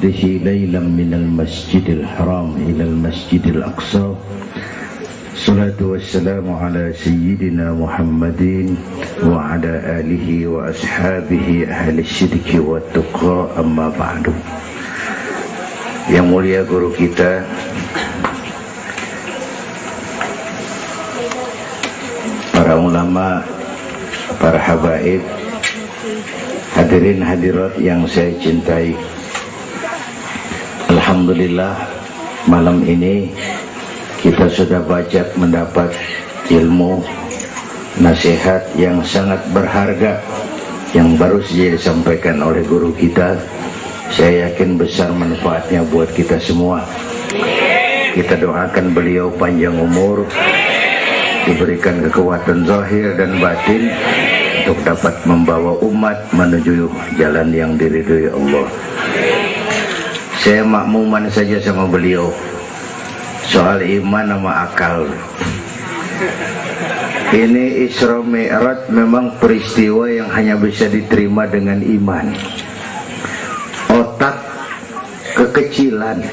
بثلثه ليلا من المسجد الحرام إلى المسجد الأقصى. الصلاة والسلام على سيدنا محمد وعلى آله وأصحابه أهل الصدق والتقى. أما بعد. Yang mulia guru kita para ulama, para habaib, hadirin hadirat yang saya cintai, alhamdulillah malam ini kita sudah banyak mendapat ilmu, nasihat yang sangat berharga yang baru saja disampaikan oleh guru kita. Saya yakin besar manfaatnya buat kita semua. Kita doakan beliau panjang umur, diberikan kekuatan zahir dan batin untuk dapat membawa umat menuju jalan yang diridhoi Allah. Saya makmuman saja sama beliau soal iman sama akal. Ini Isra Mi'raj memang peristiwa yang hanya bisa diterima dengan iman. Otak kekecilan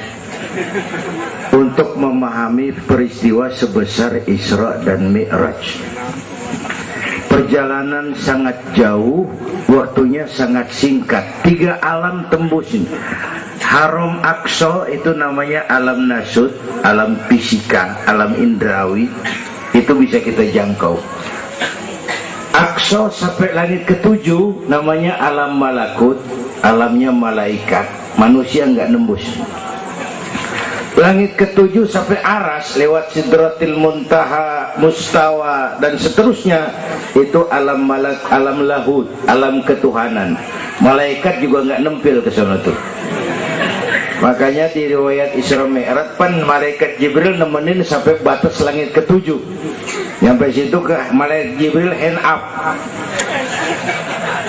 untuk memahami peristiwa sebesar Isra dan Mi'raj. Perjalanan sangat jauh, waktunya sangat singkat. 3 alam tembus. Haram Aqsa itu namanya alam nasut, alam fisika, alam indrawi. Itu bisa kita jangkau. Aqsa sampai langit ke-7 namanya alam malakut, alamnya malaikat. Manusia nggak nembus. Langit ke-7 sampai aras lewat Sidratil Muntaha, Mustawa dan seterusnya, itu alam malak, alam lahud, alam ketuhanan. Malaikat juga nggak nempel ke sana tuh. Makanya di riwayat Isra Mi'raj pan malaikat Jibril nemenin sampai batas langit ke-7. Nyampe situ ke malaikat Jibril hand up.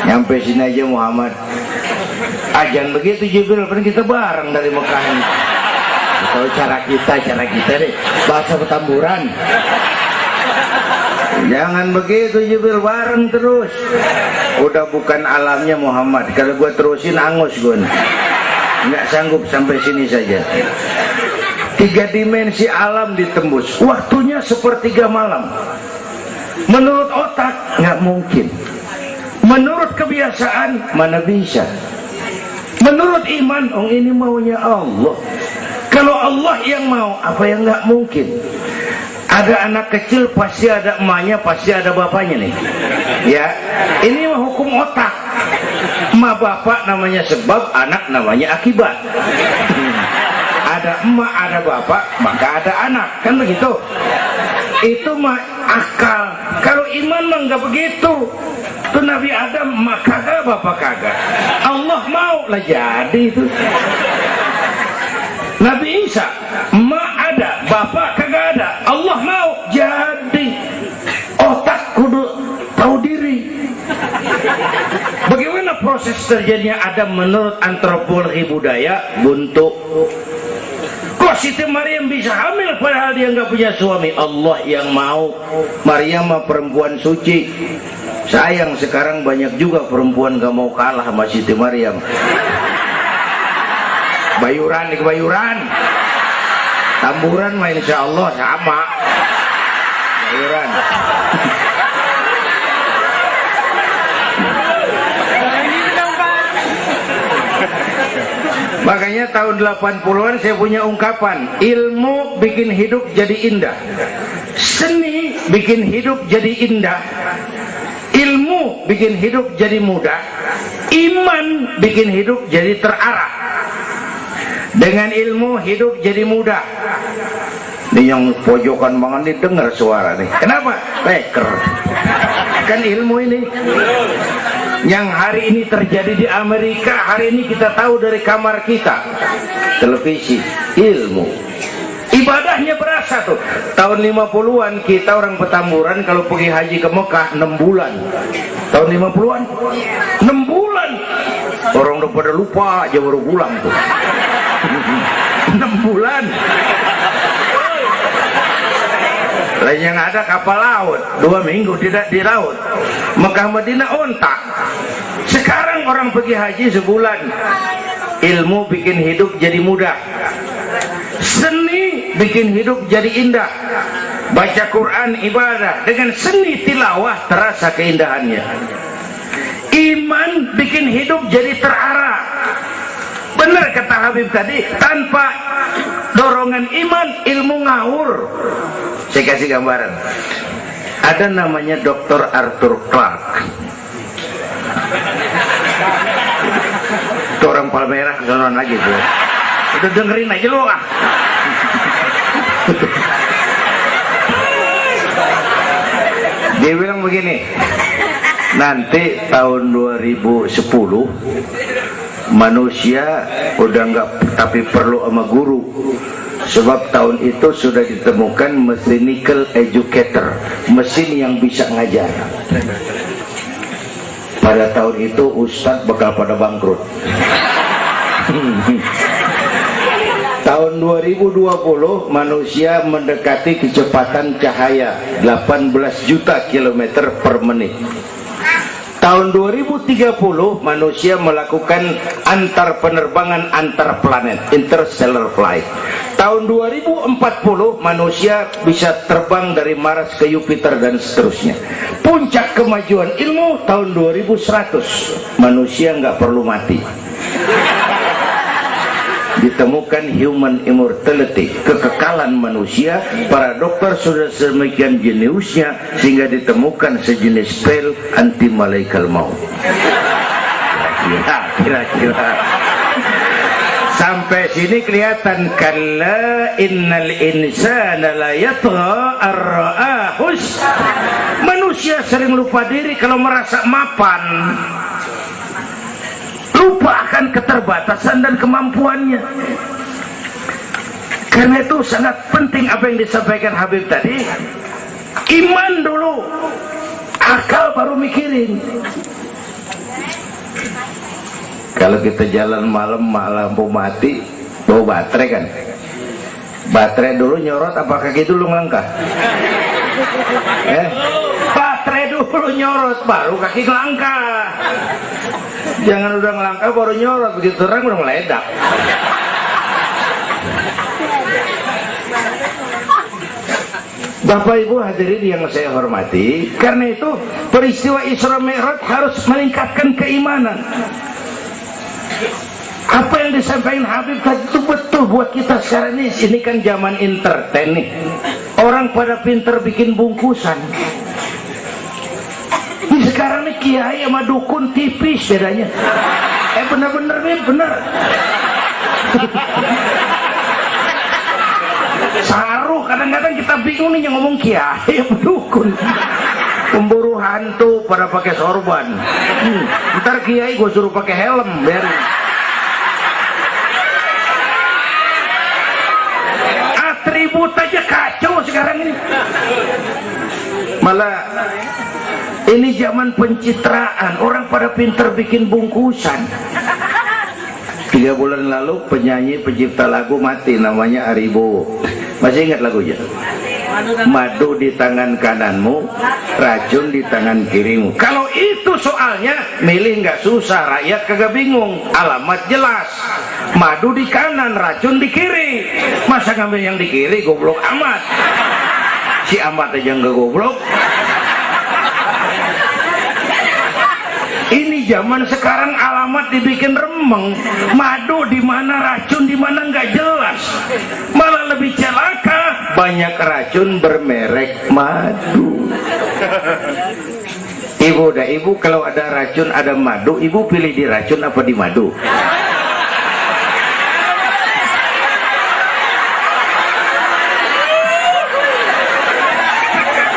Nyampe sini aja Muhammad. Jangan begitu Jibril, kan kita bareng dari Mekah ini. Kalau cara kita deh, bahasa Petamburan. Jangan begitu Jibril, bareng terus. Udah bukan alamnya Muhammad. Kalau gua terusin angus gua. Nggak sanggup sampai sini saja. 3 dimensi alam ditembus. Waktunya sepertiga malam. Menurut otak nggak mungkin. Menurut kebiasaan mana bisa. Menurut iman, ini maunya Allah. Kalau Allah yang mau, apa yang nggak mungkin? Ada anak kecil pasti ada emaknya, pasti ada bapaknya nih. Ya, ini mah hukum otak. Emak bapak namanya sebab, anak namanya akibat. Ada emak, ada bapak, maka ada anak, kan begitu? Itu mah akal. Kalau iman mah nggak begitu. Itu Nabi Adam emak kagak, bapak kagak. Allah mau lah jadi itu. Nabi Isa emak ada, bapak kagak ada. Allah mau jadi. Otak kudu tahu diri. Bagaimana proses terjadinya Adam menurut antropologi budaya? Buntu. Kok Siti Maryam bisa hamil padahal dia nggak punya suami? Allah yang mau. Maryam mah perempuan suci. Sayang sekarang banyak juga perempuan gak mau kalah sama Siti Maryam. Bayuran di kebayuran, Tamburan mah insya Allah sama. Bayuran. Makanya tahun 80-an saya punya ungkapan, ilmu bikin hidup jadi indah, seni bikin hidup jadi indah, ilmu bikin hidup jadi mudah, iman bikin hidup jadi terarah. Dengan ilmu hidup jadi mudah. Ini yang pojokan banget nih dengar suara nih. Kenapa? Peker. Kan ilmu ini. Yang hari ini terjadi di Amerika, hari ini kita tahu dari kamar kita. Televisi, ilmu. Ibadahnya berasa tuh. Tahun 50-an kita orang Petamburan kalau pergi haji ke Mekah 6 bulan. Tahun 50-an 6 bulan. Orang udah pada lupa aja baru pulang tuh. 6 bulan. Lain yang ada kapal laut 2 minggu tidak di laut. Mekah Madinah ontak. Sekarang orang pergi haji sebulan. ilmu bikin hidup jadi mudah. Seni bikin hidup jadi indah. Baca Quran ibadah, dengan seni tilawah terasa keindahannya. Iman bikin hidup jadi terarah. Benar kata Habib tadi, tanpa dorongan iman ilmu ngawur. Saya kasih gambaran. Ada namanya Dr. Arthur Clarke. Itu orang Palmerah, kesonoan lagi tuh. Udah dengerin aja lu ah. Dia bilang begini, nanti tahun 2010 manusia udah nggak tapi perlu sama guru, sebab tahun itu sudah ditemukan mechanical educator, mesin yang bisa ngajar. Pada tahun itu ustadz bakal pada bangkrut. Tahun 2020 manusia mendekati kecepatan cahaya 18 juta kilometer per menit. Tahun 2030 manusia melakukan antar penerbangan antar planet, interstellar flight. Tahun 2040 manusia bisa terbang dari Mars ke Jupiter dan seterusnya. Puncak kemajuan ilmu tahun 2100 manusia nggak perlu mati. Ditemukan human immortality, kekekalan manusia. Para dokter sudah sedemikian jeniusnya sehingga ditemukan sejenis pil anti malaikal maut. Kira-kira sampai sini kelihatan, kalla innal insana la yatgha ar-ra'ahus. Manusia sering lupa diri kalau merasa mapan, lupa akan keterbatasan dan kemampuannya. Karena itu sangat penting apa yang disampaikan Habib tadi. Iman dulu, akal baru mikirin. Kalau kita jalan malam lampu mati, bawa baterai kan, baterai dulu nyorot apa kaki dulu ngelangkah? Baterai dulu nyorot baru kaki ngelangkah. Jangan udah ngelangkah baru nyorot, begitu terang udah meledak. Bapak Ibu hadirin yang saya hormati, karena itu peristiwa Isra Mi'raj harus meningkatkan keimanan. Apa yang disampaikan Habib tadi itu betul buat kita sekarang ini. Ini kan zaman entertain nih. Orang pada pinter bikin bungkusan. Ini sekarang nih kiai sama dukun tipis bedanya. Bener-bener nih, bener. Saruh, kadang-kadang kita bingung nih yang ngomong kiai apa dukun. Pemburu hantu pada pakai sorban. Ntar kiai gue suruh pakai helm biar. Atribut aja kacau sekarang ini. Malah ini zaman pencitraan, orang pada pinter bikin bungkusan. 3 bulan lalu penyanyi pencipta lagu mati, namanya Aribo. Masih ingat lagunya? Madu di tangan kananmu, racun di tangan kirimu. Kalau itu soalnya milih nggak susah, rakyat kagak bingung, alamat jelas. Madu di kanan, racun di kiri. Masa ngambil yang di kiri, goblok amat. Si amat aja nggak goblok. Ini zaman sekarang alamat dibikin remeng, madu di mana, racun di mana nggak jelas. Malah lebih celaka, banyak racun bermerek madu. Ibu kalau ada racun ada madu, ibu pilih di racun apa di madu?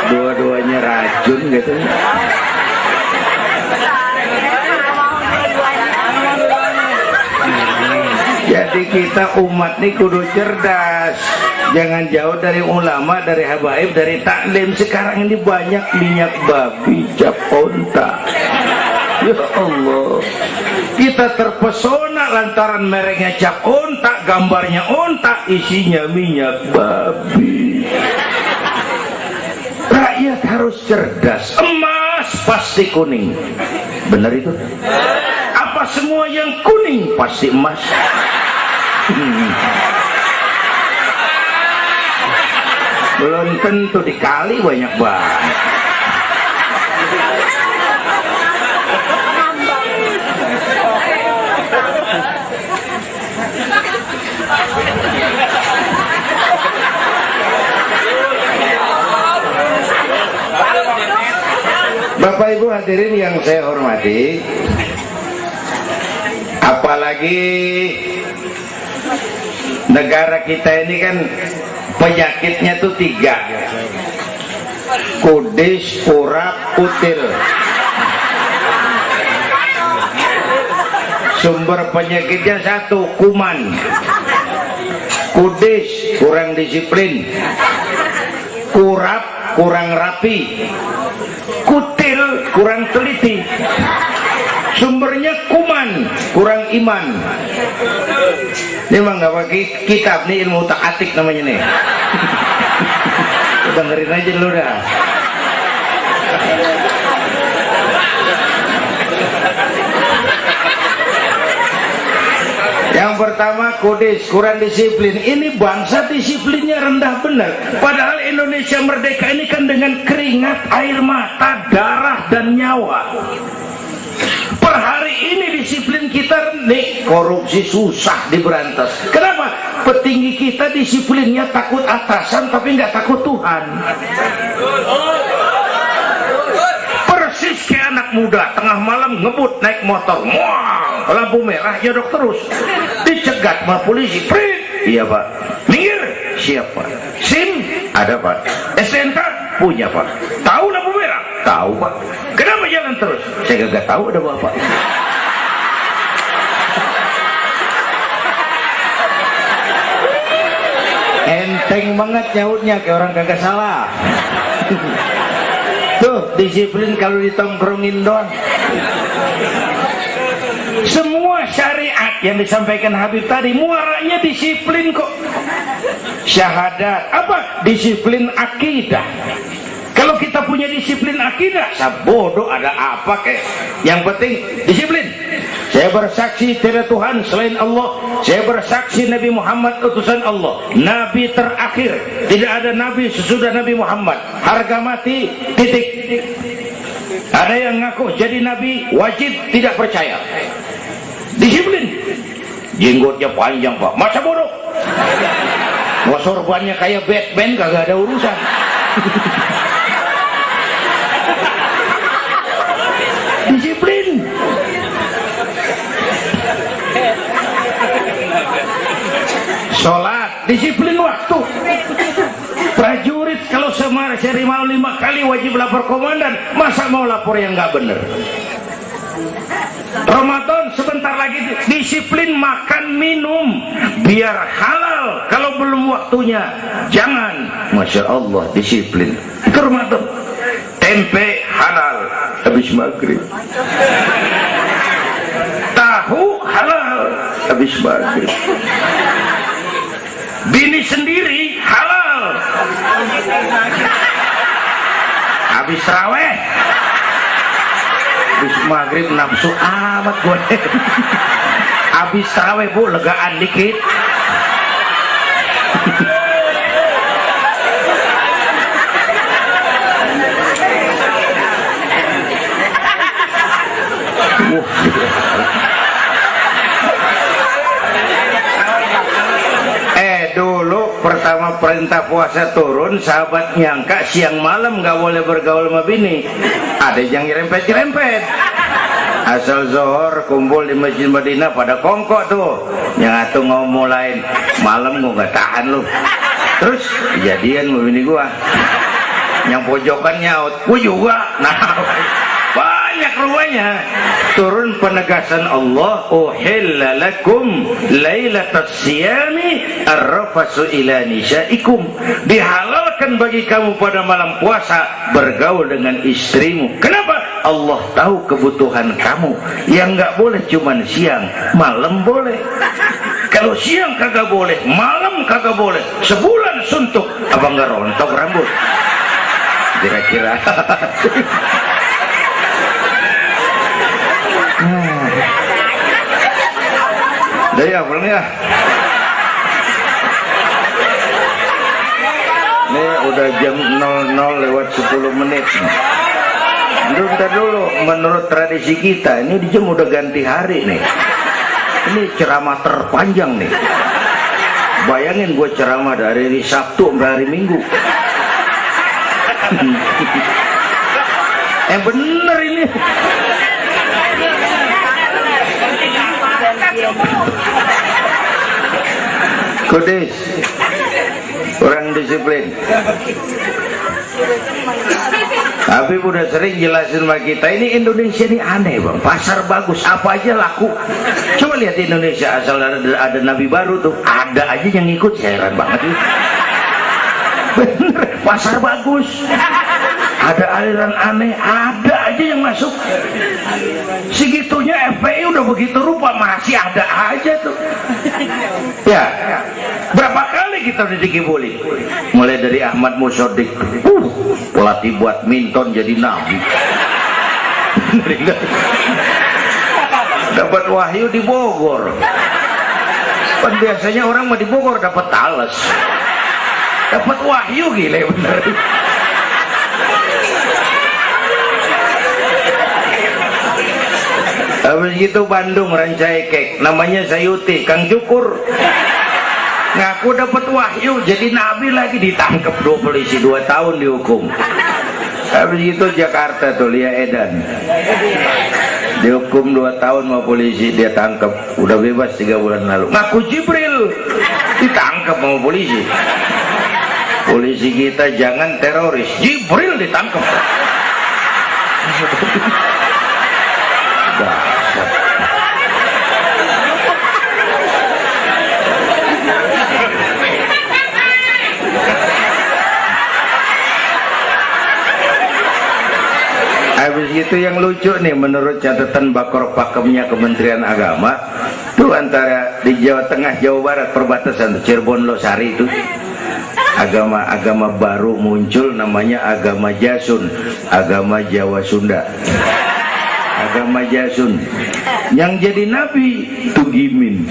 Dua-duanya racun gitu. Jadi kita umat ini kudu cerdas, jangan jauh dari ulama, dari habaib, dari taklim. Sekarang ini banyak minyak babi, cap onta. Ya Allah, kita terpesona lantaran mereknya cap onta, gambarnya onta, isinya minyak babi. Rakyat harus cerdas. Emas pasti kuning, benar itu? Apa semua yang kuning pasti emas. Belum tentu dikali banyak banget. Bapak Ibu hadirin yang saya hormati, apalagi negara kita ini kan penyakitnya tuh 3: kudis, kurap, kutil. Sumber penyakitnya 1, kuman. Kudis, kurang disiplin. Kurap, kurang rapi. Kutil, kurang teliti. Sumbernya kuman, kurang iman. Ini mah nggak pakai kitab nih, ilmu utak atik namanya nih. Dengerin aja dulu dah. Yang pertama kudis, kurang disiplin. Ini bangsa disiplinnya rendah benar. Padahal Indonesia merdeka ini kan dengan keringat, air mata, darah dan nyawa. Per hari ini disiplin kita nih, korupsi susah diberantas. Kenapa? Petinggi kita disiplinnya takut atasan tapi nggak takut Tuhan. Persis kayak anak muda tengah malam ngebut naik motor, muang, lampu merah nyodok terus, dicegat sama polisi. Prit, iya pak. Minggir, siapa? SIM ada pak. STNK punya pak. Tahu lampu merah? Tahu pak. Kenapa jalan terus? Saya gak tahu ada bapak. Enteng banget nyautnya kayak orang kagak salah. Tuh disiplin kalau ditongkrongin doang. Semua syariat yang disampaikan Habib tadi muaranya disiplin kok. Syahadat apa? Disiplin akidah. Kalau kita punya disiplin akidah, bodoh ada apa kek? Yang penting disiplin. Saya bersaksi tiada Tuhan selain Allah. Saya bersaksi Nabi Muhammad utusan Allah, Nabi terakhir. Tidak ada Nabi sesudah Nabi Muhammad. Harga mati, titik. Ada yang ngaku jadi Nabi, wajib tidak percaya. Disiplin. Jenggotnya panjang pak, masa bodoh. Mau sorbannya kayak Batman kagak ada urusan. Disiplin. Sholat, disiplin waktu. Prajurit kalau sehari malam 5 kali wajib lapor komandan, masa mau lapor yang nggak bener? Ramadan sebentar lagi, disiplin makan minum biar halal. Kalau belum waktunya jangan. Masya Allah disiplin. Itu Ramadan. Tempe halal habis maghrib. Tahu halal habis maghrib. Bini sendiri halal habis raweh. Habis maghrib nafsu amat gue. Habis raweh bu legaan dikit. Dulu pertama perintah puasa turun, sahabat nyangka siang malam nggak boleh bergaul sama bini. Ada yang nyerempet-nyerempet. Asal zohor kumpul di Masjid Madinah pada kongkok tuh. Yang atuh ngomong lain, malam gua nggak tahan lu. Terus kejadian sama bini gua. Yang pojokan nyaut, gua juga. Nah, banyak rupanya. Turun penegasan Allah, uhilla lakum lailatas siyami arrafasu ila nisaikum. Dihalalkan bagi kamu pada malam puasa bergaul dengan istrimu. Kenapa? Allah tahu kebutuhan kamu. Yang nggak boleh cuman siang, malam boleh. Kalau siang kagak boleh, malam kagak boleh. Sebulan suntuk, apa nggak rontok rambut? Kira-kira. Dari apa nih ya? Ini udah jam 00 lewat 10 menit. Bentar dulu, menurut tradisi kita ini di jam udah ganti hari nih. Ini ceramah terpanjang nih. Bayangin gue ceramah dari hari Sabtu sampai hari Minggu. Bener ini. Kudis, orang disiplin. Tapi udah sering jelasin sama kita, ini Indonesia ini aneh bang, pasar bagus, apa aja laku. Coba lihat Indonesia, asal ada nabi baru tuh, ada aja yang ngikut, heran banget. Bener, pasar bagus, ada aliran aneh, ada aja yang masuk. Segitunya FPI udah begitu rupa, masih ada aja tuh. Ya, berapa kali kita udah dikibulin, mulai dari Ahmad Musodik, pelatih buat minton jadi nabi. Dapat wahyu di Bogor. Kan biasanya orang mau di Bogor dapat tales, dapat wahyu, gila bener. Habis gitu Bandung Rancaikek, namanya Sayuti, Kang Cukur, ngaku dapat wahyu jadi nabi lagi, ditangkap 2 polisi, 2 tahun dihukum. Habis itu Jakarta tuh Lia Edan dihukum 2 tahun sama polisi, dia tangkap, udah bebas 3 bulan lalu. Ngaku Jibril, ditangkap sama polisi. Polisi kita jangan teroris, Jibril ditangkap. Habis itu yang lucu nih, menurut catatan Bakor Pakemnya Kementerian Agama tuh, antara di Jawa Tengah Jawa Barat perbatasan tuh, Cirebon Losari itu agama baru muncul, namanya agama Jasun, agama Jawa Sunda. Agama Jasun yang jadi nabi Tugimin.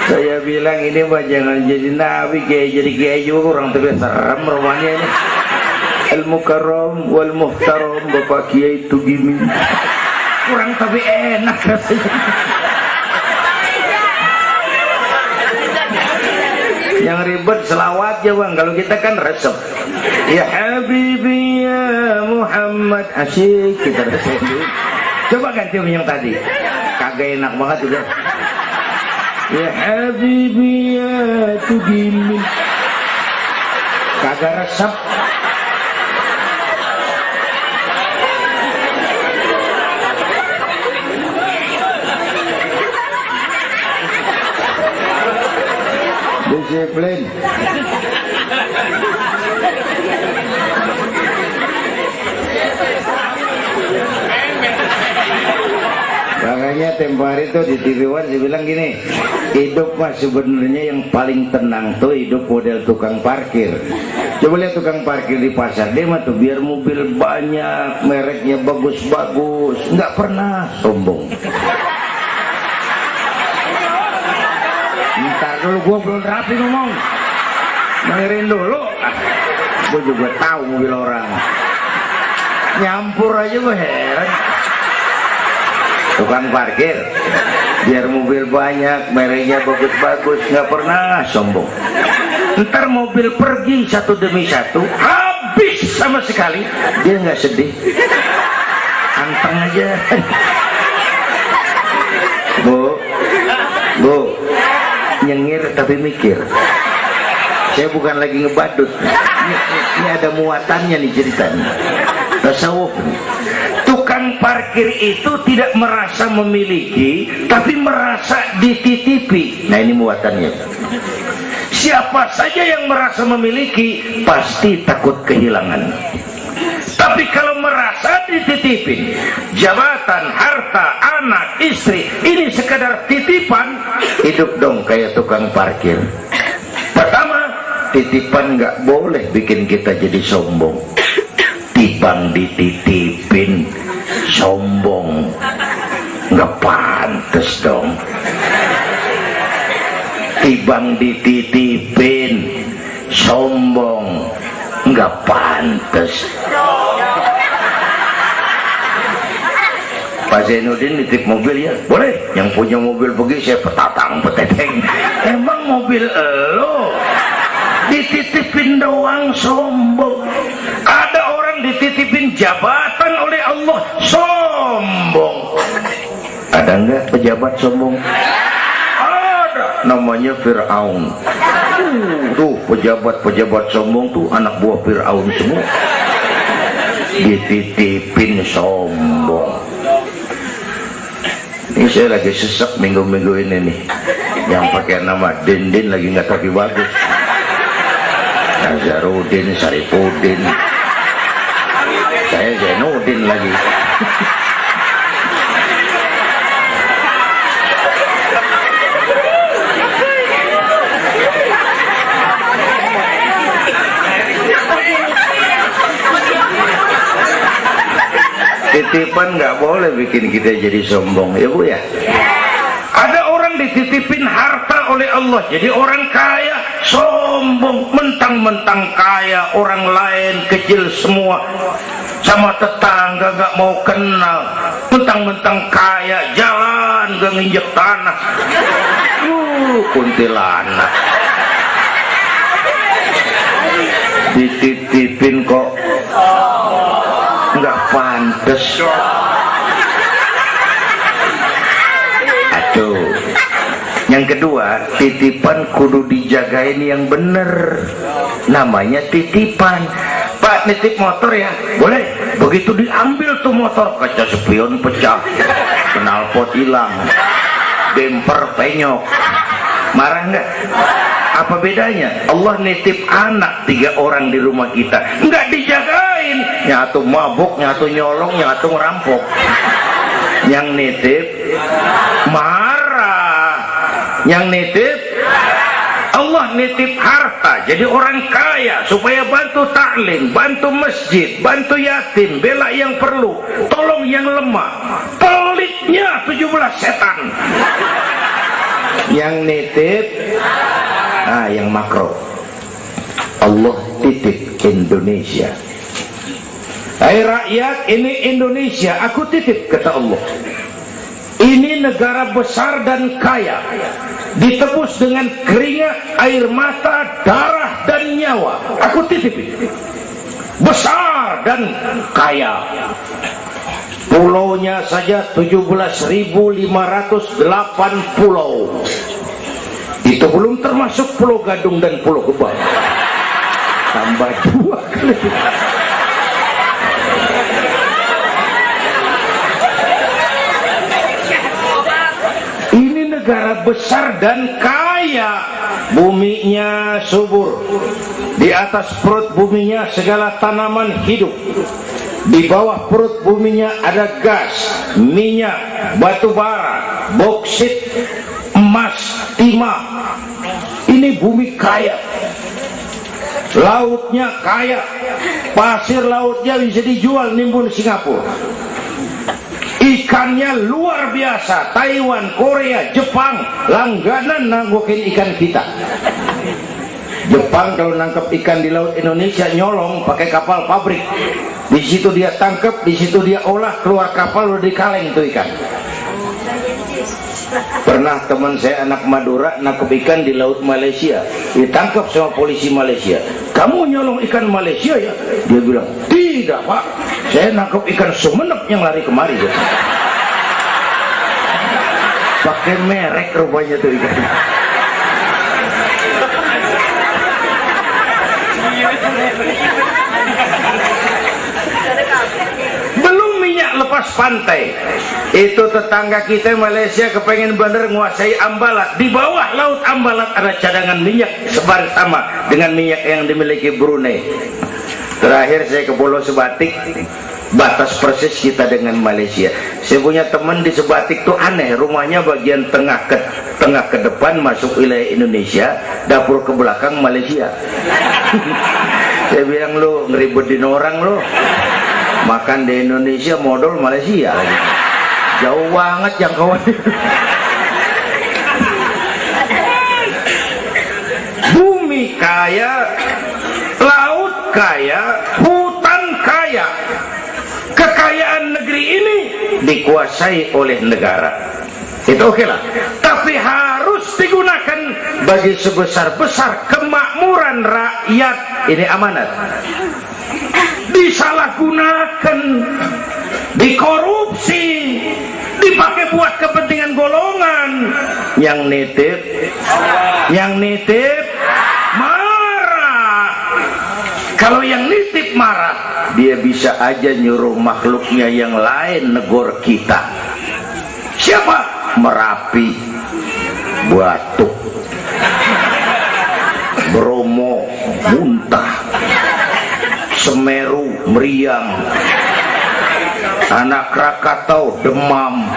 Saya bilang ini mah jangan jadi nabi, kayak jadi kiai juga orang tapi serem rumahnya ini. Al Mukarram wal Muhtaram Bapak Kiai Tugimin. Kurang tapi enak rasanya. Yang ribet selawat ya bang, kalau kita kan resep. Ya Habibi ya Muhammad, asyik kita resep. Coba ganti yang tadi, kagak enak banget udah. Ya Habibi ya Tugimin, kagak resep. Disiplin. Makanya tempo hari itu di TV One dia bilang gini, hidup mah sebenarnya yang paling tenang tuh hidup model tukang parkir. Coba lihat tukang parkir di pasar, dia mah tuh biar mobil banyak, mereknya bagus-bagus, nggak pernah sombong. Ntar dulu, gua belum rapi ngomong, dengerin dulu. Gua juga tahu mobil orang, nyampur aja gua heran. Tukang parkir biar mobil banyak, mereknya bagus-bagus, nggak pernah sombong. Ntar mobil pergi satu demi satu, habis sama sekali, dia nggak sedih, anteng aja. Bu, nyengir tapi mikir. Saya bukan lagi ngebadut, ini ada muatannya nih ceritanya. Tasawuf. Tukang parkir itu tidak merasa memiliki, tapi merasa dititipi. Nah ini muatannya. Siapa saja yang merasa memiliki pasti takut kehilangan. Tapi kalau merasa dititipin, jabatan, harta, anak, istri, ini sekadar titipan, hidup dong kayak tukang parkir. Pertama, titipan nggak boleh bikin kita jadi sombong. Tipang dititipin, sombong, nggak pantes dong. Tibang dititipin, sombong, nggak pantes. Pak Zainuddin nitip mobil ya, boleh. Yang punya mobil pergi, saya petatang peteteng. Emang mobil lo dititipin doang, sombong. Ada orang dititipin jabatan oleh Allah, sombong. Ada enggak pejabat sombong? Ada, namanya Fir'aun. Tuh pejabat-pejabat sombong tuh anak buah Fir'aun semua. Dititipin sombong. Ini saya lagi sesek minggu-minggu ini nih. Yang pakai nama Dindin lagi nggak tapi bagus. Nazarudin, Saripudin. Saya Zainuddin lagi. Titipan nggak boleh bikin kita jadi sombong, ya Bu ya. Ada orang dititipin harta oleh Allah, jadi orang kaya, sombong, mentang-mentang kaya, orang lain kecil semua, sama tetangga nggak mau kenal, mentang-mentang kaya, jalan gak nginjek tanah, kuntilanak. Dititipin kok nggak pantes. Aduh. Yang kedua, titipan kudu dijagain yang bener. Namanya titipan. Pak, nitip motor ya? Boleh. Begitu diambil tuh motor, kaca spion pecah, knalpot hilang, bemper penyok. Marah nggak? Apa bedanya? Allah nitip anak 3 orang di rumah kita, nggak dijagain, nyatu mabuk, nyatu nyolong, nyatu ngerampok. Yang nitip marah, yang nitip Allah nitip harta, jadi orang kaya supaya bantu taklim, bantu masjid, bantu yatim, bela yang perlu, tolong yang lemah. Pelitnya 17 setan. Yang nitip yang makro, Allah titip Indonesia. Hai rakyat, ini Indonesia, aku titip, kata Allah. Ini negara besar dan kaya, ditebus dengan keringat, air mata, darah dan nyawa. Aku titip ini. Besar dan kaya. Pulaunya saja 17.508 pulau. Itu belum termasuk Pulau Gadung dan Pulau Gebang. Tambah 2 kali. Ini negara besar dan kaya. Buminya subur. Di atas perut buminya segala tanaman hidup. Di bawah perut buminya ada gas, minyak, batu bara, boksit, emas, timah. Ini bumi kaya. Lautnya kaya. Pasir lautnya bisa dijual nimbun Singapura. Ikannya luar biasa. Taiwan, Korea, Jepang langganan nanggokin ikan kita. Jepang kalau nangkep ikan di laut Indonesia nyolong pakai kapal pabrik. Di situ dia tangkap, di situ dia olah, keluar kapal udah dikaleng tuh ikan. Pernah teman saya anak Madura nangkep ikan di laut Malaysia, ditangkap sama polisi Malaysia. Kamu nyolong ikan Malaysia ya? Dia bilang, tidak Pak, saya nangkep ikan Sumenep yang lari kemari ya. Pakai merek rupanya tuh ikan. Belum minyak lepas pantai. Itu tetangga kita Malaysia kepengen bener nguasai Ambalat. Di bawah laut Ambalat ada cadangan minyak sebar sama dengan minyak yang dimiliki Brunei. Terakhir saya ke Pulau Sebatik, batas persis kita dengan Malaysia. Saya punya teman di Sebatik tuh aneh, rumahnya bagian tengah ke depan masuk wilayah Indonesia, dapur ke belakang Malaysia. Saya bilang, lu ngeribetin orang lu. Makan di Indonesia modal Malaysia lagi. Jauh banget jangkauannya. Bumi kaya, laut kaya, hutan kaya. Kekayaan negeri ini dikuasai oleh negara. Itu oke lah. Tapi harus digunakan bagi sebesar-besar kemakmuran rakyat. Ini amanat. Disalahgunakan, dikorupsi, dipakai buat kepentingan golongan. Yang nitip marah. Kalau yang nitip marah, dia bisa aja nyuruh makhluknya yang lain negor kita. Siapa? Merapi, Batuk, Bromo muntah, Semeru meriang, Anak Krakatau demam,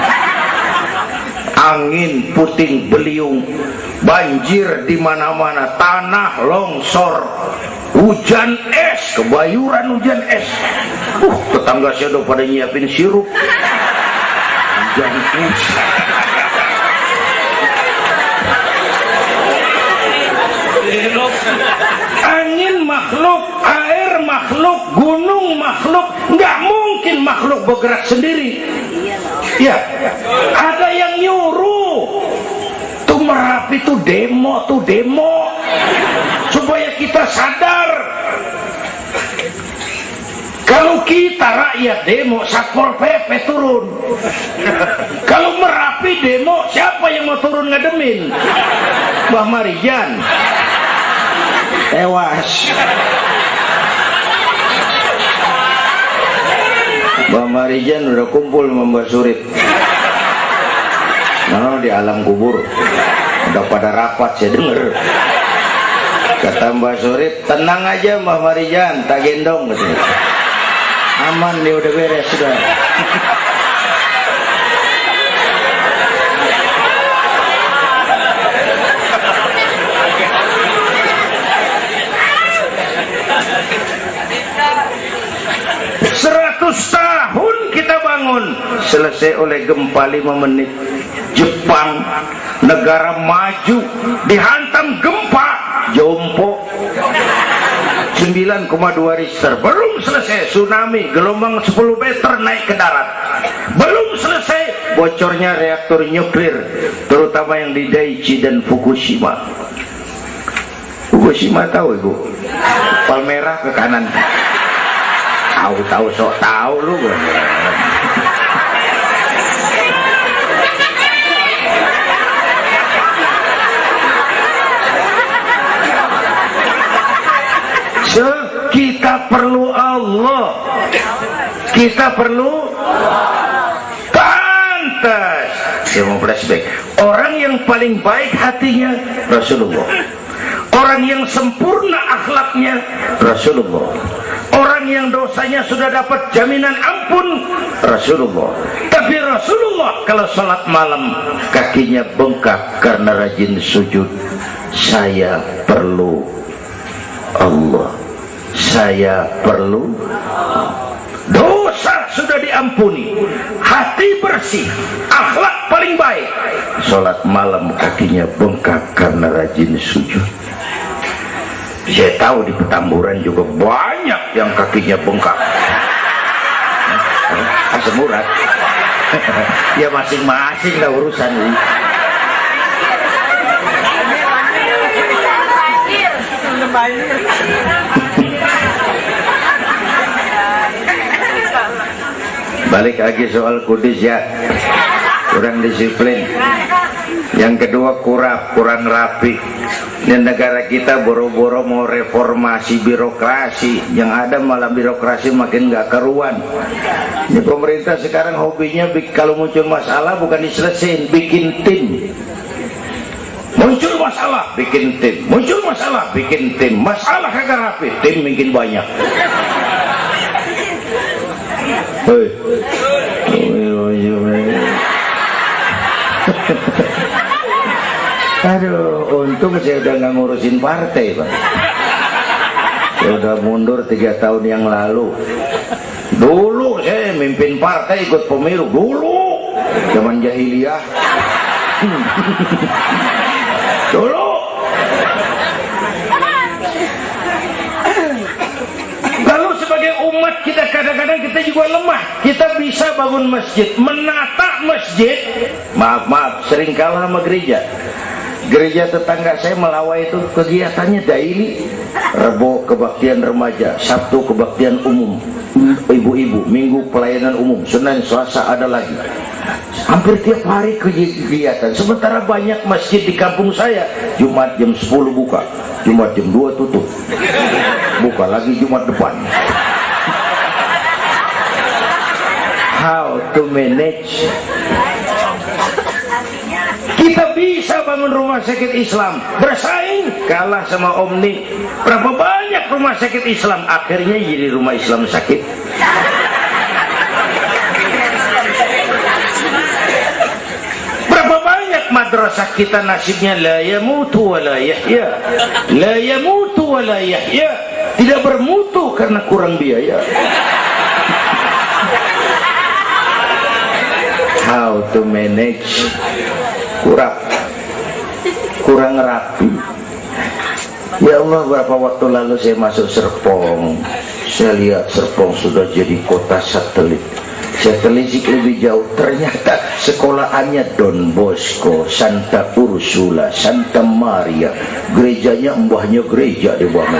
angin puting beliung, banjir di mana-mana, tanah longsor, hujan es, kebayuran hujan es. Tetangga saya udah pada nyiapin sirup. Hujan es. Angin makhluk, air makhluk, gunung makhluk. Nggak mungkin makhluk bergerak sendiri. Ya, ada yang nyuruh. Tuh Merapi tuh demo supaya kita sadar. Kalau kita rakyat demo, Satpol PP turun. Kalau Merapi demo, siapa yang mau turun ngademin? Mbah Marijan tewas. Mbah Marijan udah kumpul sama Mbah Surip. Nah, di alam kubur udah pada rapat, saya denger. Kata Mbah Surip, tenang aja Mbah Marijan, tak gendong katanya. Aman, dia udah beres sudah. 100 tahun kita bangun, selesai oleh gempa 5 menit. Jepang, negara maju, dihantam gempa, jompo 9,2 Richter. Belum selesai tsunami, gelombang 10 meter naik ke darat. Belum selesai bocornya reaktor nuklir, terutama yang di Daiichi dan Fukushima. Fukushima tahu ibu? Palmerah ke kanan. Tahu sok tahu lu. Kita perlu Allah. Kita perlu pantas. Saya mau flashback. Orang yang paling baik hatinya Rasulullah. Orang yang sempurna akhlaknya Rasulullah. Orang yang dosanya sudah dapat jaminan ampun Rasulullah. Tapi Rasulullah kalau sholat malam kakinya bengkak karena rajin sujud. Saya perlu Allah. Saya perlu dosa sudah diampuni, hati bersih, akhlak paling baik. Sholat malam kakinya bengkak karena rajin sujud. Saya tahu di Petamburan juga banyak yang kakinya bengkak. Asam urat. Ya masing-masing lah urusan ini. Balik lagi soal kudus ya, kurang disiplin. Yang kedua kurang rapi. Ini negara kita boro-boro mau reformasi birokrasi, yang ada malah birokrasi makin gak keruan. Ini pemerintah sekarang hobinya kalau muncul masalah bukan diselesain, bikin tim. Muncul masalah, bikin tim. Muncul masalah, bikin tim. Masalah kagak rapi, tim bikin banyak. Hei. Aduh, untung saya udah nggak ngurusin partai, Pak. Saya udah mundur 3 tahun yang lalu. Dulu saya mimpin partai ikut pemilu dulu zaman jahiliyah. Dulu. Lalu sebagai umat kita kadang-kadang kita juga lemah. Kita bisa bangun masjid, menata masjid. Maaf, sering kalah sama gereja. Gereja tetangga saya Melawai itu kegiatannya daily. Rebo kebaktian remaja, Sabtu kebaktian umum, ibu-ibu, Minggu pelayanan umum, Senin Selasa ada lagi. Hampir tiap hari kegiatan. Sementara banyak masjid di kampung saya Jumat jam 10 buka, Jumat jam 2 tutup, buka lagi Jumat depan. How to manage? Kita bisa bangun rumah sakit Islam, bersaing, kalah sama Omni. Berapa banyak rumah sakit Islam akhirnya jadi rumah Islam sakit. Berapa banyak madrasah kita nasibnya la yamutu wa la yahya, la yamutu wa la yahya, tidak bermutu karena kurang biaya. How to manage? kurang rapi. Ya Allah, berapa waktu lalu saya masuk Serpong, saya lihat Serpong sudah jadi kota satelit. Saya telisik lebih jauh, ternyata sekolahannya Don Bosco, Santa Ursula, Santa Maria, gerejanya mbahnya gereja di bawah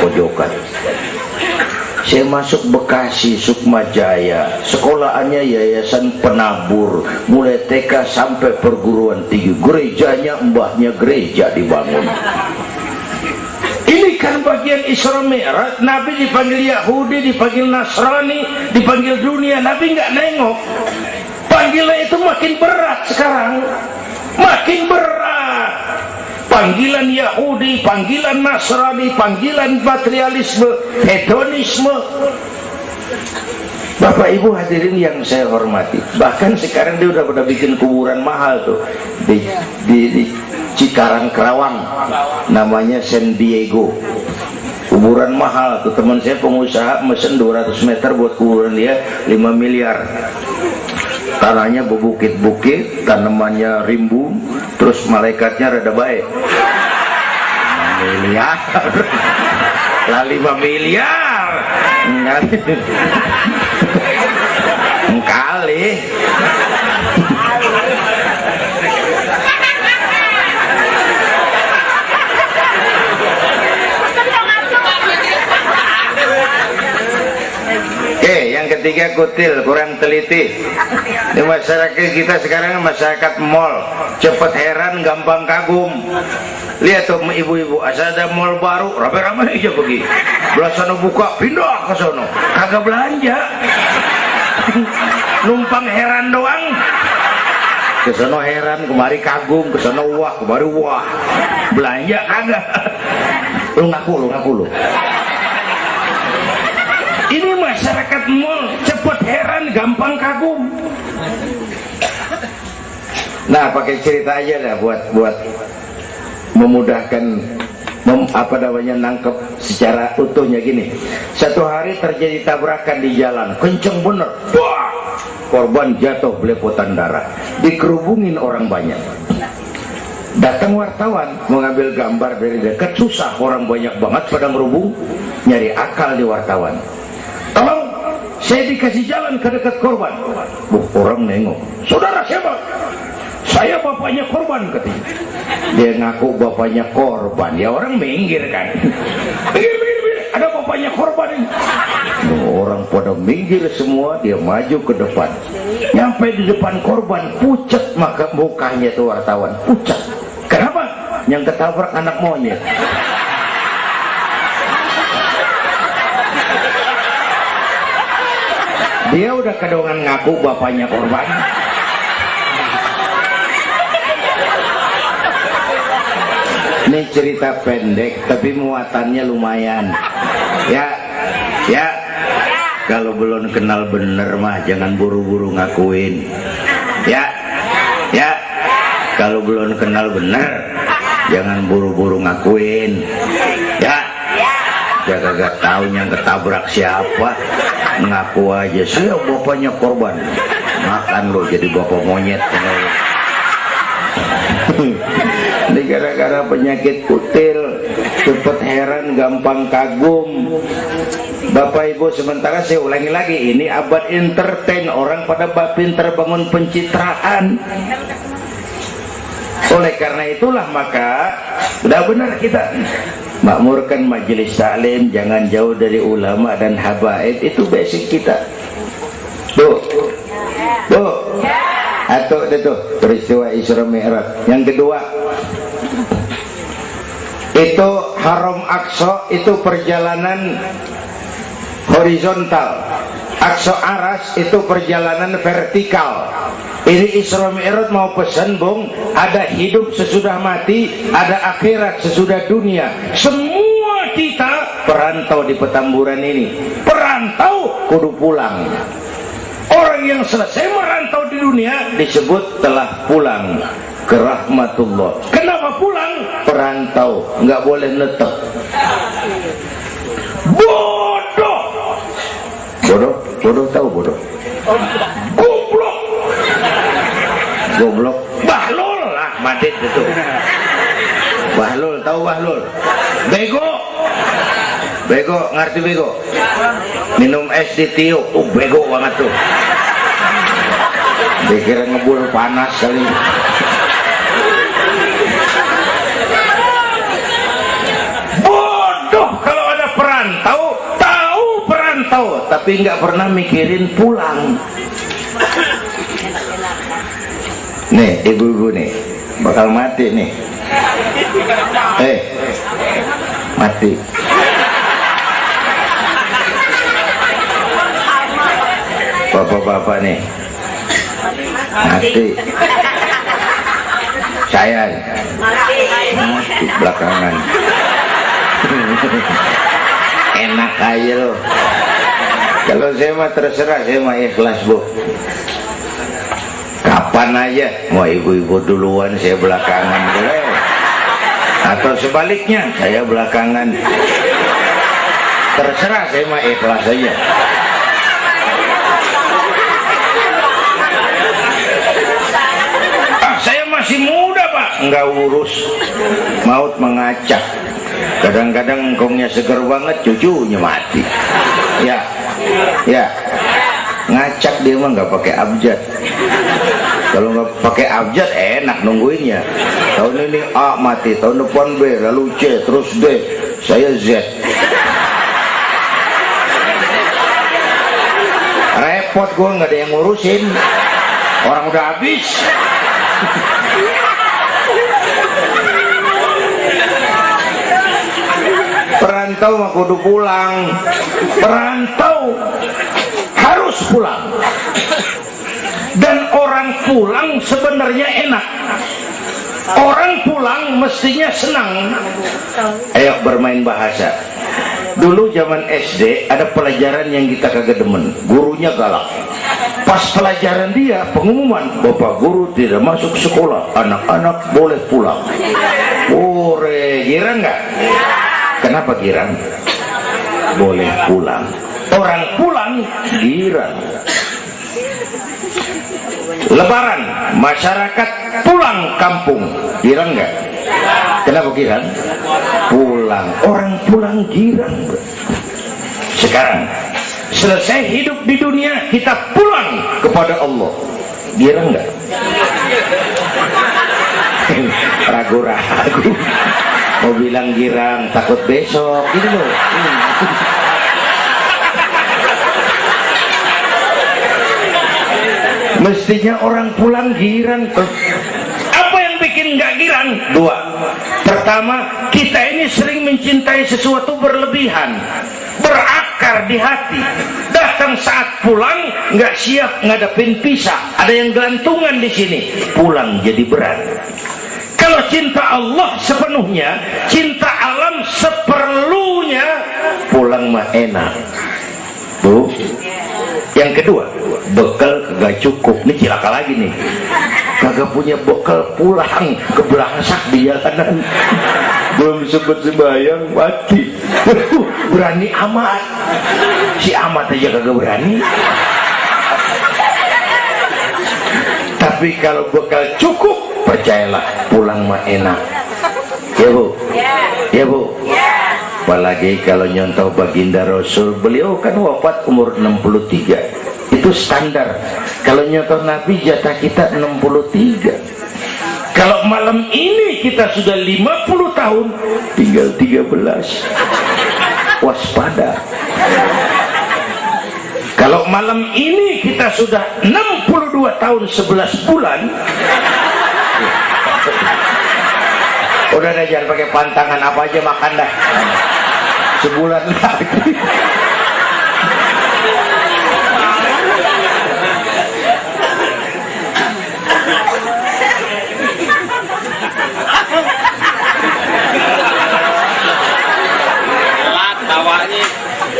pojokan. Saya masuk Bekasi, Sukmajaya, sekolahannya Yayasan Penabur, mulai TK sampai perguruan tinggi, gerejanya mbahnya gereja dibangun. Ini kan bagian Isra Mi'raj. Nabi dipanggil Yahudi, dipanggil Nasrani, dipanggil dunia, Nabi nggak nengok. Panggilan itu makin berat sekarang, makin berat. Panggilan Yahudi, panggilan Nasrani, panggilan materialisme, hedonisme. Bapak Ibu hadirin yang saya hormati, bahkan sekarang dia udah pada bikin kuburan mahal tuh di Cikarang Kerawang, namanya San Diego. Kuburan mahal tuh, teman saya pengusaha mesen 200 meter buat kuburan dia 5 miliar. Tanahnya berbukit-bukit, tanamannya rimbun, terus malaikatnya rada baik. 5 miliar lah, 5 miliar kali. Yang ketiga kutil, kurang teliti. Di masyarakat kita sekarang masyarakat mall, cepet heran, gampang kagum. Lihat tuh ibu-ibu, asal ada mall baru, rame-rame aja pergi. Belah sana buka, pindah ke sana, kagak belanja. Numpang heran doang. Ke sana heran, kemari kagum, ke sana wah, kemari wah. Belanja kagak. Lu ngaku lu. Ini masyarakat mall, cepet heran, gampang kagum. Nah, pakai cerita aja dah buat memudahkan nangkep secara utuhnya gini. Satu hari terjadi tabrakan di jalan, kenceng bener. Wah, korban jatuh belepotan darah, dikerubungin orang banyak. Datang wartawan mengambil gambar dari dekat, susah, orang banyak banget pada ngerubung, nyari akal di wartawan. Tolong, saya dikasih jalan ke dekat korban. Orang nengok, saudara siapa? Saya bapaknya korban, katanya. Dia ngaku bapaknya korban, ya orang minggir kan. Minggir, ada bapaknya korban ini. Orang pada minggir semua, dia maju ke depan. Nyampe di depan korban, pucat maka mukanya tuh wartawan, pucat. Kenapa? Yang ketabrak anak monyet. Dia udah kedongan ngaku bapaknya korban. Ini cerita pendek tapi muatannya lumayan. Ya. Kalau belum kenal bener mah jangan buru-buru ngakuin. Ya. Kalau belum kenal bener jangan buru-buru ngakuin. Ya. Dia kagak tahu yang ketabrak siapa. ngaku aja saya bapaknya korban, makan lo jadi bapak monyet. Ini gara-gara penyakit kutil, cepet heran, gampang kagum. Bapak Ibu, sementara saya ulangi lagi, ini abad entertain, orang pada pinter bangun pencitraan. Oleh karena itulah maka sudah benar kita makmurkan majelis taklim, jangan jauh dari ulama dan habaib, itu basic kita. Tuh, atau itu peristiwa Isra Mi'raj. Yang kedua, itu Haram Aqsa, itu perjalanan horizontal. Aqsa Aras itu perjalanan vertikal. Ini Isra Mi'raj mau pesan, Bung, ada hidup sesudah mati, ada akhirat sesudah dunia. Semua kita perantau di Petamburan ini. Perantau kudu pulang. Orang yang selesai merantau di dunia disebut telah pulang ke rahmatullah. Kenapa pulang? Perantau, nggak boleh netek. Bodoh. Bodoh tahu bodoh? Goblok. Bahlul lah, madit itu. Bahlul, tahu Bahlul? Bego, ngerti bego? Minum es ditiup, bego banget tuh. Dikira ngebul panas kali. Bodoh kalau ada perantau, tahu perantau, tapi nggak pernah mikirin pulang. Nih, ibu-ibu nih, bakal mati nih. Mati. Bapak-bapak nih, mati. Saya mati belakangan. Enak aja loh. Kalau saya mah terserah, saya mah ikhlas, Bu. Kapan aja, mau ibu-ibu duluan, saya belakangan, boleh. Atau sebaliknya, saya belakangan. Terserah, saya mah ikhlas aja. Saya masih muda, Pak. Enggak urus. Maut mengacak. Kadang-kadang engkongnya seger banget, cucunya mati. Ya. Ngacak dia mah nggak pakai abjad. Kalau nggak pakai abjad enak nungguinnya. Tahun ini A mati, tahun depan B, lalu C, terus D, saya Z. Repot gue, nggak ada yang ngurusin. Orang udah habis. Perantau mah kudu pulang. Perantau harus pulang. Dan orang pulang sebenarnya enak. Orang pulang mestinya senang. Ayo bermain bahasa. Dulu zaman SD ada pelajaran yang kita kagak demen, gurunya galak. Pas pelajaran dia pengumuman, Bapak guru tidak masuk sekolah, anak-anak boleh pulang. Girang nggak? Kenapa girang? Boleh pulang. Orang pulang girang. Lebaran, masyarakat pulang kampung, girang nggak? Kenapa girang? Pulang. Orang pulang girang. Sekarang selesai hidup di dunia, kita pulang kepada Allah, girang nggak? Ragu-ragu. Mau bilang girang, takut besok gitu loh. Mestinya orang pulang girang tuh. Apa yang bikin nggak girang? Dua. Pertama, kita ini sering mencintai sesuatu berlebihan, berakar di hati. Datang saat pulang nggak siap ngadepin pisah, ada yang gelantungan di sini, pulang jadi berat. Kalau cinta Allah sepenuhnya, cinta alam seperlunya, pulang mah enak. Bu, Yang kedua, bekal kagak cukup. Ini cilaka lagi nih, kagak punya bekal, pulang kebelangsak di jalanan, belum sempet sembahyang mati. Berani amat, si amat aja kagak berani. Tapi kalau bekal cukup, percayalah pulang mah enak. Ya Bu, ya Bu. Apalagi kalau nyontoh baginda Rasul, beliau kan wafat umur 63, itu standar. Kalau nyontoh Nabi, jatah kita 63. Kalau malam ini kita sudah 50 tahun, tinggal 13. Waspada. Kalau malam ini kita sudah 62 tahun 11 bulan, udah deh, jangan pakai pantangan, apa aja makan dah. Sebulan lagi.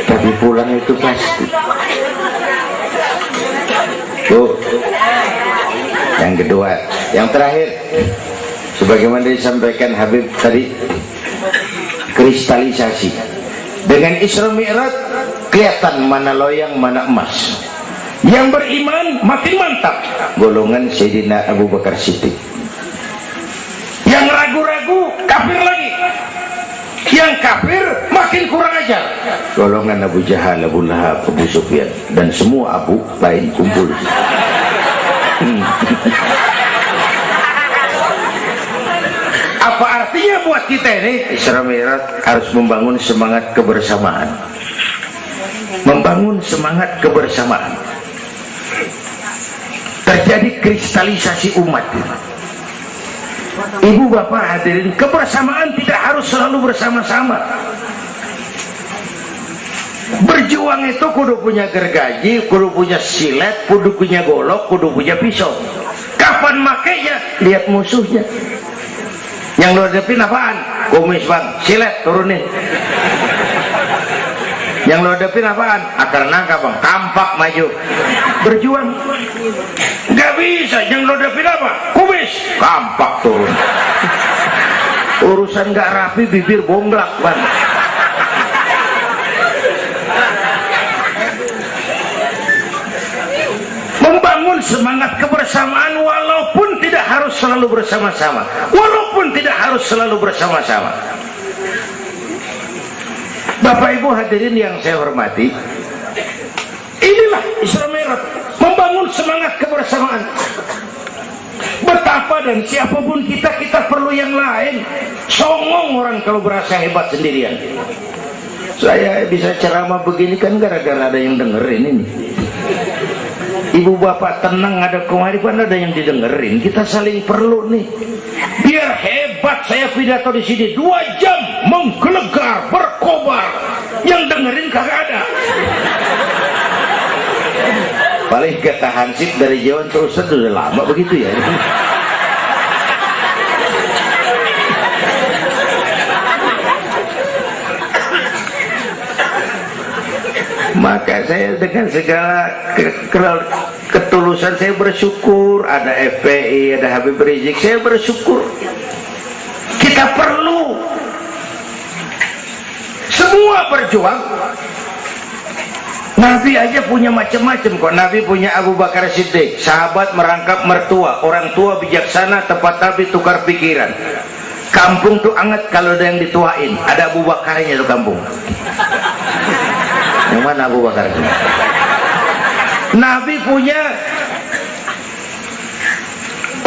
Tapi pulang itu pasti. Tuh. Yang kedua, yang terakhir, sebagaimana disampaikan Habib tadi, kristalisasi. Dengan Isra Mi'raj kelihatan mana loyang mana emas. Yang beriman makin mantap, golongan Sayyidina Abu Bakar Siddiq. Yang ragu-ragu kafir lagi. Yang kafir makin kurang ajar, golongan Abu Jahal, Abu Lahab, Abu Sufyan, dan semua Abu lain kumpul. Apa artinya buat kita ini? Isra Mi'raj harus membangun semangat kebersamaan, membangun semangat kebersamaan. Terjadi kristalisasi umat. Ibu bapak hadirin, kebersamaan tidak harus selalu bersama-sama. Berjuang itu kudu punya gergaji, kudu punya silet, kudu punya golok, kudu punya pisau. Kapan makainya? Lihat musuhnya. Yang lo hadapin apaan? Kumis bang, silet turunin. Yang lo hadapin apaan? Akar nangka bang, kampak maju. Berjuang nggak bisa. Yang lo hadapin apa? Kumis, kampak turun. Urusan nggak rapi, bibir bonglak bang. Membangun semangat kebersamaan walaupun tidak harus selalu bersama-sama, walaupun tidak harus selalu bersama-sama. Bapak Ibu hadirin yang saya hormati, inilah Isra Mi'raj, membangun semangat kebersamaan. Betapa dan siapapun kita perlu yang lain. Songong orang kalau berasa hebat sendirian. Saya bisa ceramah begini kan gara-gara ada yang dengerin ini. Ibu bapak tenang, ada kearifan, ada yang didengerin. Kita saling perlu nih. Biar hebat saya pidato di sini 2 jam menggelegar, berkobar. Yang dengerin kagak ada. Paling kata Hansip dari Jawa terus sudah lama begitu ya. Maka saya dengan segala ketulusan saya bersyukur ada FPI, ada Habib Rizik, saya bersyukur. Kita perlu semua berjuang. Nabi aja punya macam-macam kok. Nabi punya Abu Bakar Siddiq, sahabat merangkap mertua, orang tua bijaksana, tepat tapi tukar pikiran. Kampung tuh anget kalau ada yang dituain. Ada Abu Bakarnya tuh kampung. Yang mana Abu Bakar? Nabi punya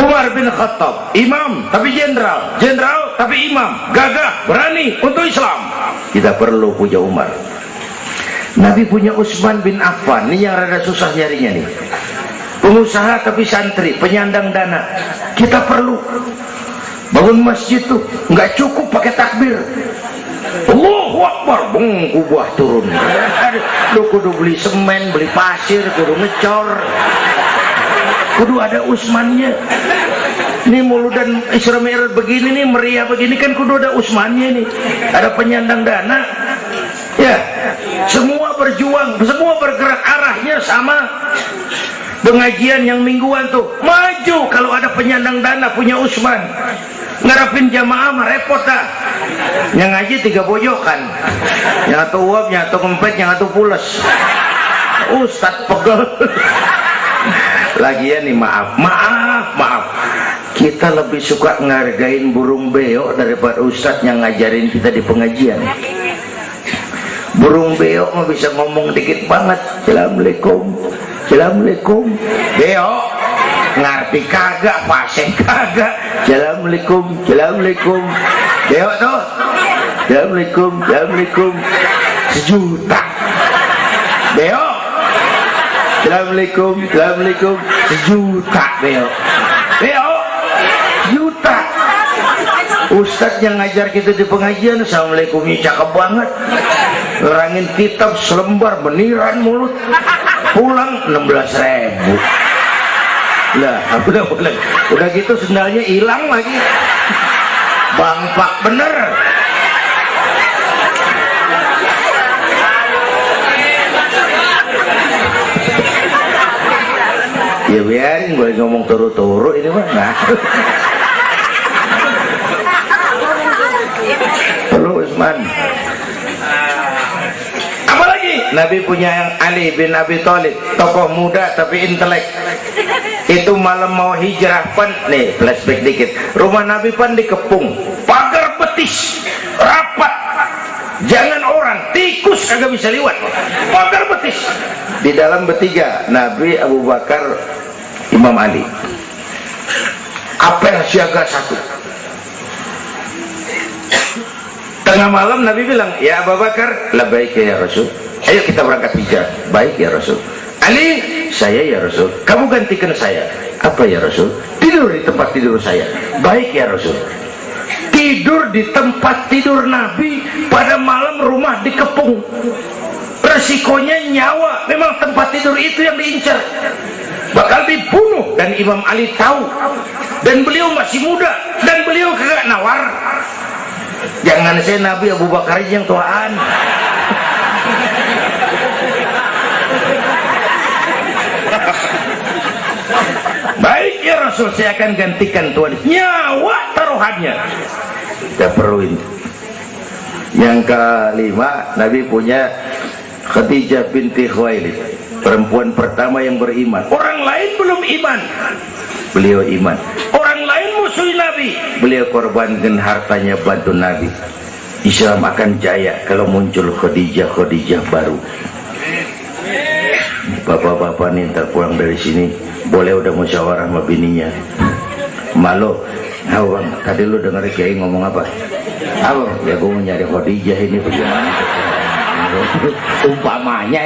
Umar bin Khattab, imam tapi jenderal, jenderal tapi imam, gagah, berani untuk Islam. Kita perlu punya Umar. Nabi punya Utsman bin Affan, ini yang rada susah nyarinya nih. Pengusaha tapi santri, penyandang dana. Kita perlu bangun masjid tuh nggak cukup pakai takbir. Allahu Akbar, kubah turun. Lu kudu beli semen, beli pasir, kudu ngecor, kudu ada Utsmannya. Ini muludan Isra Mi'raj begini nih, meriah begini kan kudu ada Utsmannya nih. Ada penyandang dana, Ya, semua berjuang, semua bergerak, arahnya sama. Pengajian yang mingguan tuh maju. Kalau ada penyandang dana punya Usman, ngarapin jamaah mah repot dah. Yang ngaji 3 pojokan, yang atuh uap, yang atuh kempet, yang atuh pules. Ustad pegel. Lagian nih, maaf, kita lebih suka ngargain burung beo daripada ustadz yang ngajarin kita di pengajian. Burung beo mah bisa ngomong dikit banget, assalamualaikum, assalamualaikum. Beo ngerti kagak, fasih kagak, assalamualaikum, assalamualaikum. Beo tuh assalamualaikum, assalamualaikum 1 juta. Beo assalamualaikum, assalamualaikum 1 juta. Beo juta. Ustadz yang ngajar kita di pengajian, assalamualaikumnya cakep banget, ngerangin kitab selembar meniran mulut, pulang 16.000. Lah udah gitu sendalnya hilang lagi, bangpak bener. Ya biarin, boleh ngomong turu-turu ini mah. Nah. Perlu Usman. Apalagi Nabi punya yang Ali bin Abi Thalib, tokoh muda tapi intelek. Itu malam mau hijrah pan, nih flashback dikit. Rumah Nabi pan dikepung, pagar betis, rapat. Jangan orang, tikus kagak bisa lewat. Pagar betis. Di dalam bertiga, Nabi, Abu Bakar, Imam Ali. Apel siaga 1. Tengah malam Nabi bilang, ya Abu Bakar, labbaik ya Rasul. Ayo kita berangkat hijrah. Baik ya Rasul. Ali, saya ya Rasul. Kamu gantikan saya. Apa ya Rasul? Tidur di tempat tidur saya. Baik ya Rasul. Tidur di tempat tidur Nabi pada malam rumah dikepung. Resikonya nyawa. Memang tempat tidur itu yang diincar, bakal dibunuh, dan Imam Ali tahu, dan beliau masih muda, dan beliau kagak nawar. Jangan saya Nabi, Abu Bakar yang tuaan. Baik ya Rasul, saya akan gantikan tuan. Nyawa taruhannya kita perluin. Yang kelima, Nabi punya Khadijah binti Khuwailid, perempuan pertama yang beriman. Orang lain belum iman, beliau iman. Orang lain musuh Nabi, beliau korbankan hartanya bantu Nabi. Islam akan jaya kalau muncul Khadijah baru. Bapak-bapak nih ntar pulang dari sini boleh udah musyawarah sama bininya. Malu, bang, tadi lu denger Kiai ngomong apa? Apa? Ya gue mau nyari Khadijah ini bagaimana? Umpamanya.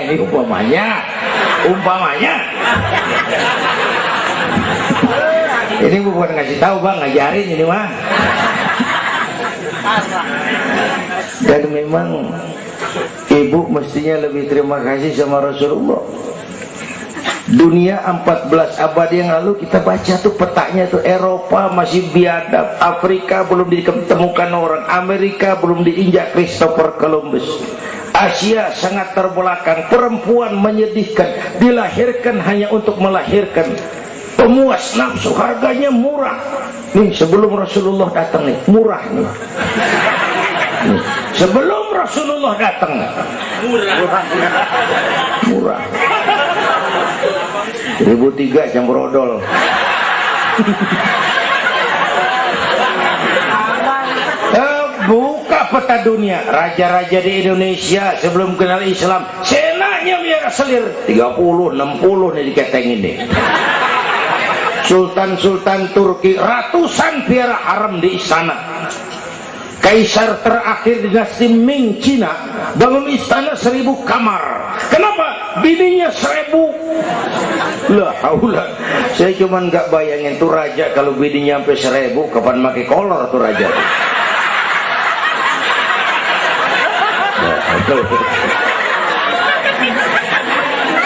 Ini bukan ngasih tahu bang, ngajarin ini mah. Dan memang ibu mestinya lebih terima kasih sama Rasulullah. Dunia 14 abad yang lalu kita baca tuh petanya tuh, Eropa masih biadab, Afrika belum ditemukan orang, Amerika belum diinjak Christopher Columbus, Asia sangat terbelakang, perempuan menyedihkan, dilahirkan hanya untuk melahirkan, pemuas nafsu, harganya murah. Nih sebelum Rasulullah datang nih, murah nih. Nih, sebelum Rasulullah datang, murah. 1003 campur odol. Buka peta dunia, raja-raja di Indonesia sebelum kenal Islam, senanya biar selir 30, 60 nih diketengin nih. Sultan-sultan Turki ratusan piara haram di istana. Kaisar terakhir dinasti Ming Cina bangun istana 1000 kamar. Kenapa? Bininya 1000. Lah haula. Saya cuman nggak bayangin tuh raja kalau bininya sampai 1000, kapan pakai kolor tuh raja.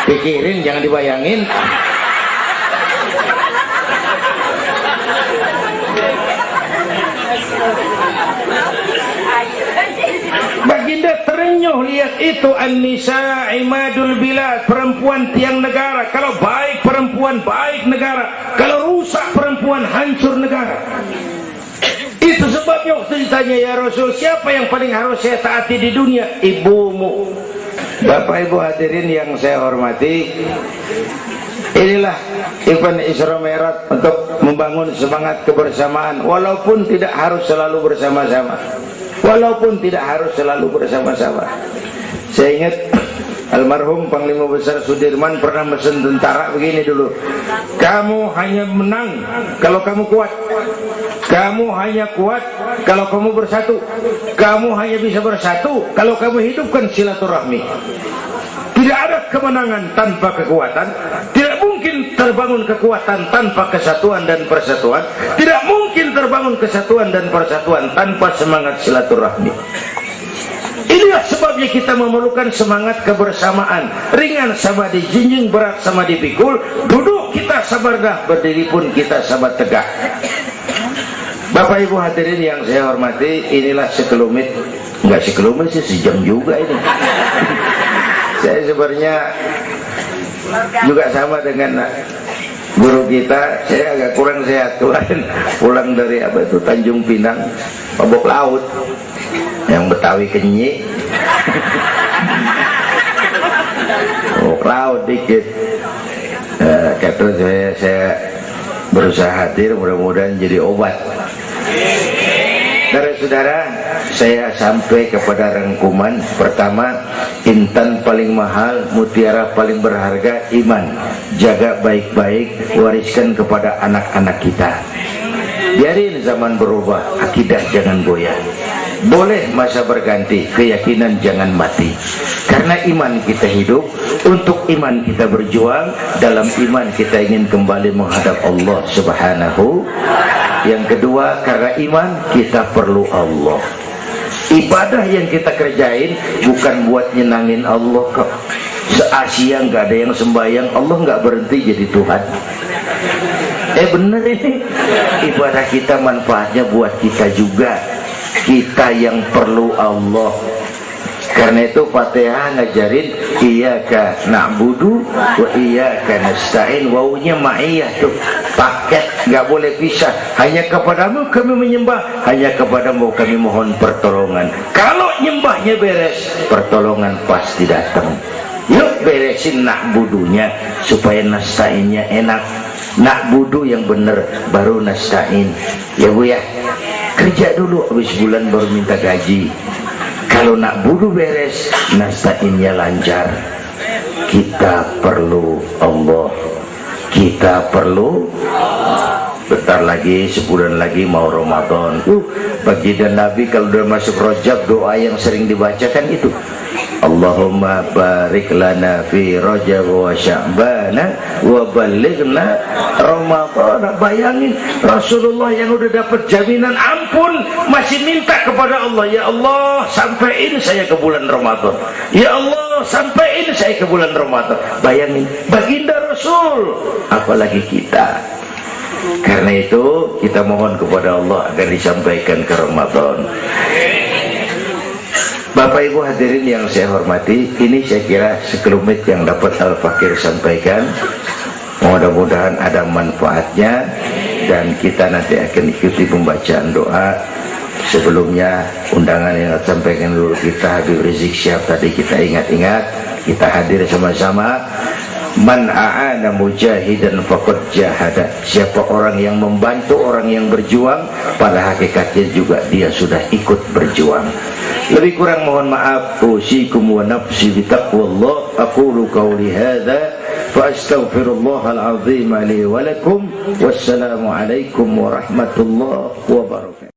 Pikirin, jangan dibayangin. Baginda terenyuh lihat ayat itu an-nisa imadul bilad, perempuan tiang negara. Kalau baik perempuan, baik negara. Kalau rusak perempuan, hancur negara. Itu sebabnya waktu ditanya, ya Rasul, siapa yang paling harus saya taati di dunia? Ibumu. Bapak Ibu hadirin yang saya hormati, inilah event Isra Mi'raj untuk membangun semangat kebersamaan, walaupun tidak harus selalu bersama-sama. Walaupun tidak harus selalu bersama-sama. Saya ingat almarhum Panglima Besar Sudirman pernah mesen tentara begini dulu, kamu hanya menang kalau kamu kuat, kamu hanya kuat kalau kamu bersatu, kamu hanya bisa bersatu kalau kamu hidupkan silaturahmi. Tidak ada kemenangan tanpa kekuatan. Tidak mungkin terbangun kekuatan tanpa kesatuan dan persatuan. Tidak mungkin terbangun kesatuan dan persatuan tanpa semangat silaturahmi. Inilah sebabnya kita memerlukan semangat kebersamaan. Ringan sama dijinjing, berat sama dipikul. Duduk kita sabar dah, berdiri pun kita sabar tegak. Bapak Ibu hadirin yang saya hormati, inilah sekelumit. Enggak sekelumit sih, sejam juga ini. Saya sebenarnya juga sama dengan guru kita. Saya agak kurang sehat, pulang dari apa itu Tanjung Pinang, mabok laut, yang Betawi kenyik, mabok laut dikit. Kata saya berusaha hadir, mudah-mudahan jadi obat. Saudara-saudara, saya sampai kepada rangkuman pertama, intan paling mahal, mutiara paling berharga, iman. Jaga baik-baik, wariskan kepada anak-anak kita. Biarin zaman berubah, akidah jangan goyah. Boleh masa berganti, keyakinan jangan mati. Karena iman kita hidup, untuk iman kita berjuang, dalam iman kita ingin kembali menghadap Allah Subhanahu. Yang kedua, karena iman kita perlu Allah. Ibadah yang kita kerjain bukan buat nyenangin Allah kok. Se-Asia nggak ada yang sembahyang, Allah nggak berhenti jadi Tuhan. Bener ini. Ibadah kita manfaatnya buat kita juga. Kita yang perlu Allah. Karena itu Fatihah ngajarin iyyaka na'budu wa iyyaka nasta'in. Wawunya ma'iyah tuh, paket, nggak boleh pisah. Hanya kepadamu kami menyembah, hanya kepadamu kami mohon pertolongan. Kalau nyembahnya beres, pertolongan pasti datang. Yuk beresin na'budunya supaya nasta'innya enak. Na'budu yang bener, baru nasta'in. Ya Bu ya, kerja dulu, habis bulan baru minta gaji. Kalau nak budu beres, nasta'innya lancar. Kita perlu Allah. Kita perlu. Bentar lagi, sebulan lagi mau Ramadan. Baginda Nabi kalau udah masuk Rajab, doa yang sering dibacakan itu, Allahumma barik lana fi Rajab wa Sya'bana wa balighna Ramadan. Bayangin Rasulullah yang udah dapat jaminan ampun masih minta kepada Allah, ya Allah sampaiin saya ke bulan Ramadan, ya Allah sampaiin saya ke bulan Ramadan. Bayangin baginda Rasul, apalagi kita. Karena itu kita mohon kepada Allah agar disampaikan ke Ramadan. Bapak Ibu hadirin yang saya hormati, ini saya kira sekelumit yang dapat Al-Fakir sampaikan. Mudah-mudahan ada manfaatnya, dan kita nanti akan ikuti pembacaan doa. Sebelumnya undangan yang sampaikan dulu kita, Habib Rizik Syihab tadi kita ingat-ingat, kita hadir sama-sama. Man a'ana mujahidan faqad jahada. Siapa orang yang membantu orang yang berjuang, pada hakikatnya juga dia sudah ikut berjuang. Lebih kurang mohon maaf. Usikum wa nafsi bitaqwallah. Aqulu qawli hadza fa astaghfirullahal azim li wa lakum. Wassalamu alaikum warahmatullahi wabarakatuh.